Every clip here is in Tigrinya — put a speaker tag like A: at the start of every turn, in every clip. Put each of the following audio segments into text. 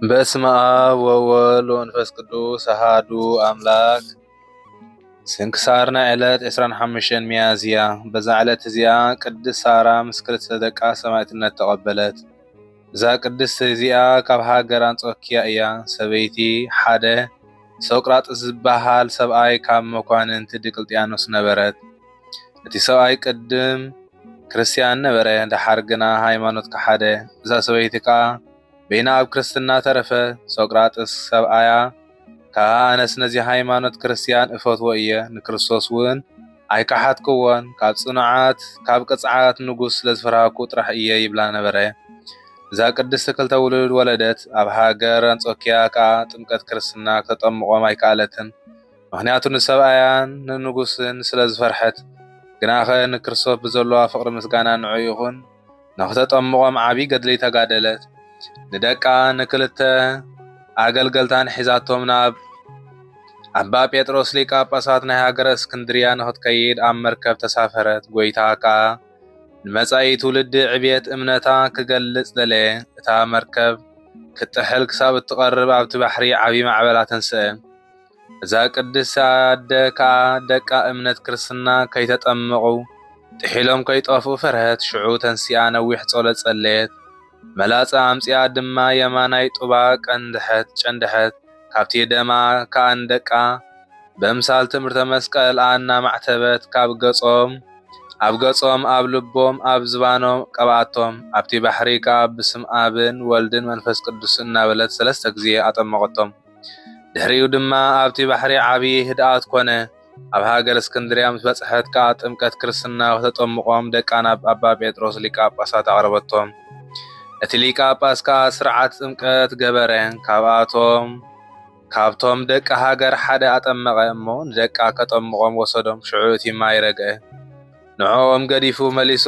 A: በስመ አብ ወወልድ ወመንፈስ ቅዱስ አሐዱ አምላክ። ስንክሳርና ዕለት 25 ሚያዝያ። በዛ ዕለት እዚኣ ቅድስት ሳራ ምስ ክልተ ደቃ ሰማዕትነት ተቐበለት። እዛ ቅድስት እዚኣ ካብ ሃገር አንጾኪያ እያ። ሰበይቲ ሓደ ሶቅራጥስ ዝበሃል ሰብኣይ ካብ መኳንንቲ ዲቅልጥያኖስ ነበረት። እቲ ሰብኣይ ቅድም ክርስቲያን ነበረ፣ ድሓር ግና ሃይማኖት ከሓደ። እዛ ሰበይቲ ከዓ በይና ኣብ ክርስትና ተረፈ። ሶቅራጥስ ሰብኣያ ከዓ ኣነስ ነዚ ሃይማኖት ክርስቲያን እፈትዎ እየ፣ ንክርስቶስ እውን ኣይከሓትክዎን፣ ካብ ጽኑዓት ካብ ቅጽዓት ንጉስ ስለዝፈራህኩ ጥራሕ እየ ይብላ ነበረ። እዛ ቅድስቲ ክልተ ውሉድ ወለደት። ኣብ ሃገር አንጾኪያ ከዓ ጥምቀት ክርስትና ከተጠምቖም ኣይከኣለትን፣ ምክንያቱ ንሰብኣያን ንንጉስን ስለዝፈርሐት። ግናኸ ንክርስቶስ ብዘለዋ ፍቅሪ ምስጋና ንዑ ይኹን ንኽተጠምቖም ዓብይ ገድሊ ተጋደለት። ንደቃ ንክልተ ኣገልገልታን ሒዛቶም ናብ ኣባ ጴጥሮስ ሊቀ ጳጳሳት ናይ ሃገረ እስክንድርያ ንኽትከይድ ኣብ መርከብ ተሳፈረት። ጎይታ ከዓ ንመጻኢ ትውልዲ ዕብየት እምነታ ክገልጽ ደለየ። እታ መርከብ ክትጥሕል ክሳብ እትቐርብ ኣብቲ ባሕሪ ዓብይ ማዕበላ ተንስአ። እዛ ቅድስቲ ኣደ ከዓ ደቃ እምነት ክርስትና ከይተጠምቑ ጥሒሎም ከይጠፍኡ ፈርሀት። ሽዑ ተንሲኣ ነዊሕ ጸሎት ጸለየት። መላጻ ኣምጽኣ ድማ የማናይ ጡባ ጨንድሐት። ካብቲ ደማ ከዓ ንደቃ በምሳል ትምህርተ መስቀል እናማዕተበት ኣብ ገጾም ኣብ ልቦም ኣብ ዝባኖም ቀብኣቶም። ኣብቲ ባሕሪ ከዓ ብስም አብን ወልድን መንፈስ ቅዱስ እናበለት 3 ግዜ ኣጠመቐቶም። ድሕሪኡ ድማ ኣብቲ ባሕሪ ዓብይ ህድኣት ኮነ። ኣብ ሃገር እስክንድርያ ምስ በጽሐት ከዓ ጥምቀት ክርስትና ከተጠምቖም ደቃ ናብ ኣባ ጴጥሮስ ሊቀ ጳጳሳት ኣቕረበቶም። እቲ ሊቀ ጳጳስ ከዓ ስርዓት ጥምቀት ገበረ። ካብቶም ደቃ ሃገር ሓደ ኣጠመቐ እሞ ንደቃ ከጠምቖም ወሰዶም። ሽዑ እቲ ማይ ረግአ። ንዕኦም ገዲፉ መሊሶ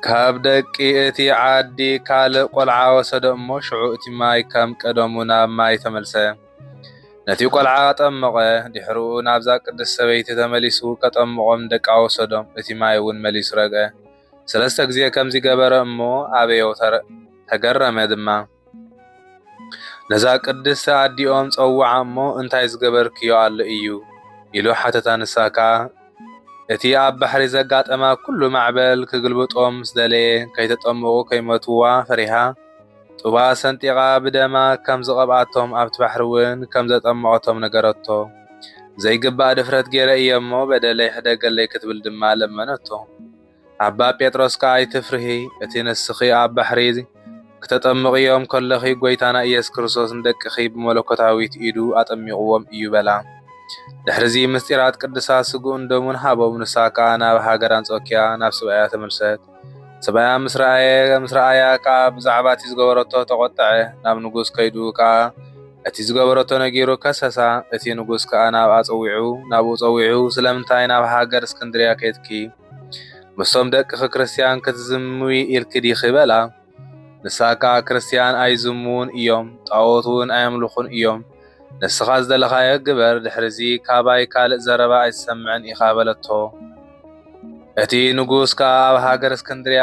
A: ካብ ደቂ እቲ ዓዲ ካልእ ቆልዓ ወሰዶ እሞ ሽዑ እቲ ማይ ከም ቀደሙ ናብ ማይ ተመልሰ። ነቲ ቆልዓ ኣጠመቐ። ድሕሪኡ ናብዛ ቅድስት ሰበይቲ ተመሊሱ ከጠምቖም ደቃ ወሰዶም። እቲ ማይ እውን መሊሱ ረግአ። 3 ግዜ ከምዚ ገበረ እሞ ኣበዮ ተገረመ ድማ። ነዛ ቅድስቲ ኣዲኦም ፀውዓ እሞ እንታይ ዝገበርክዮ ኣሎ እዩ ኢሉ ሓተታ። ንሳካ እቲ ኣብ ባሕሪ ዘጋጠማ ኩሉ ማዕበል ክግልብጦም ምስ ደለየ ከይተጠምቑ ከይመትዋ ፈሪሃ ጡባ ሰንጢቓ ብደማ ከም ዝቐብኣቶም ኣብቲ ባሕሪ እውን ከም ዘጠመቐቶም ነገረቶ። ዘይግባእ ድፍረት ገይረ እየ እሞ በደለይ ሕደገለይ ክትብል ድማ ለመነቶ። ኣባ ጴጥሮስ ከዓ ኣይትፍርሂ፣ እቲ ንስኺ ኣብ ባሕሪ ክተጠምቕዮም ከለኺ ጎይታና ኢየሱስ ክርስቶስ ንደቅኺ ብመለኮታዊት ኢዱ ኣጠሚቕዎም እዩ በላ። ድሕሪዚ ምስጢራት ቅዱሳት ስጉኡን ደሙን ሃቦም። ንሳ ከዓ ናብ ሃገር አንጾኪያ ናብ ሰብኣያ ተመልሰት። ሰብኣያ ምስ ረኣያ ከዓ ብዛዕባ እቲ ዝገበረቶ ተቆጥዐ። ናብ ንጉስ ከይዱ ከዓ እቲ ዝገበረቶ ነጊሩ ከሰሳ። እቲ ንጉስ ከዓ ናብኡ ፀዊዑ ስለምንታይ ናብ ሃገር እስክንድርያ ከይድኪ ምስቶም ደቅኺ ክርስቲያን ክትዝምዊ ኢልኪ ዲኺ በላ። ንሳ ከዓ ክርስቲያን ኣይዝሙውን እዮም፣ ጣዖት እውን ኣየምልኹን እዮም። ንስኻ ዝደለኻዮ ግበር፣ ድሕሪዚ ካባይ ካልእ ዘረባ ኣይትሰምዕን ኢኻ በለቶ። እቲ ንጉስ ከዓ ኣብ ሃገር እስክንድርያ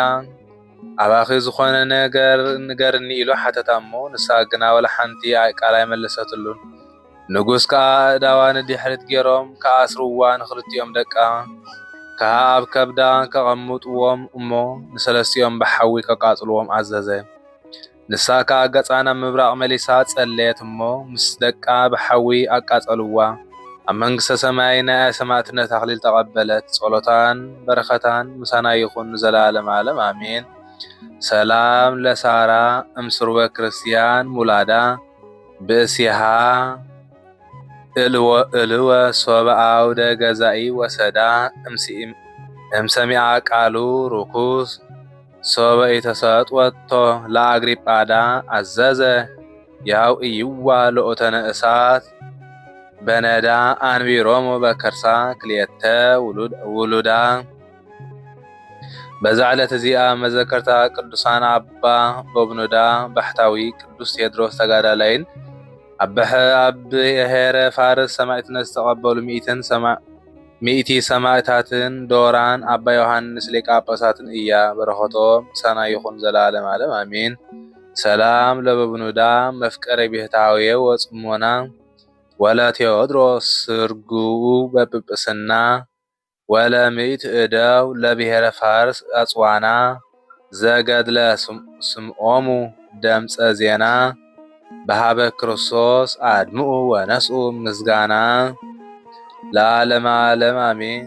A: ኣባኺ ዝኾነ ነገር ንገርኒ ኢሉ ሓተታ እሞ ንሳ ግና ወላ ሓንቲ ቃል ኣይመለሰትሉን። ንጉስ ከዓ ኣእዳዋ ንድሕሪት ገይሮም ከኣስርዋ ንኽልቲኦም ደቃ ከዓ ኣብ ከብዳ ከቐምጥዎም እሞ ንሰለስቲኦም ብሓዊ ከቃጽልዎም ኣዘዘ። ንሳ ከዓ ገጻና ምብራቕ መሊሳ ጸለየት እሞ ምስ ደቃ ብሓዊ ኣቃጸልዋ። ኣብ መንግስተ ሰማይ ናይ ሰማዕትነት ኣክሊል ተቐበለት። ጸሎታን በረኸታን ምሳና ይኹን ንዘላለም ዓለም ኣሜን። ሰላም ለሳራ እምስርወ ክርስቲያን ሙላዳ ብእሲሃ እልወ ሶበ አውደ ገዛኢ ወሰዳ እምሰሚዓ ቃሉ ርኩስ ሶበ ኢተሰጥወቶ ለአግሪጳዳ አዘዘ ያው እይዋ ለኦተነ እሳት በነዳ አንቢሮሙ በከርሳ ክልኤተ ውሉዳ። በዛ ዕለት እዚኣ መዘከርታ ቅዱሳን ኣባ በብኑዳ ባሕታዊ፣ ቅዱስ ቴድሮስ ተጋዳላይን ኣብ ብሔረ ፋርስ ሰማዕትነት ዝተቐበሉ ሚእቲ ሰማዕታትን ዶራን አባ ዮሐንስ ሊቀ ጳጳሳትን እያ። በረኸቶም ሰናይ ይኹን ዘላለም ዓለም አሜን። ሰላም ለበብኑዳ መፍቀረ ቤታዊ ወጽሞና ወለቴዎድሮስ ስርጉኡ በጵጵስና ወለምእት እደው ለብሔረ ፋርስ አጽዋና ዘገድለ ስምዖሙ ደምፀ ዜና በሃበ ክርስቶስ አድምኡ ወነስኡ ምስጋና ለዓለመ ዓለም አሜን።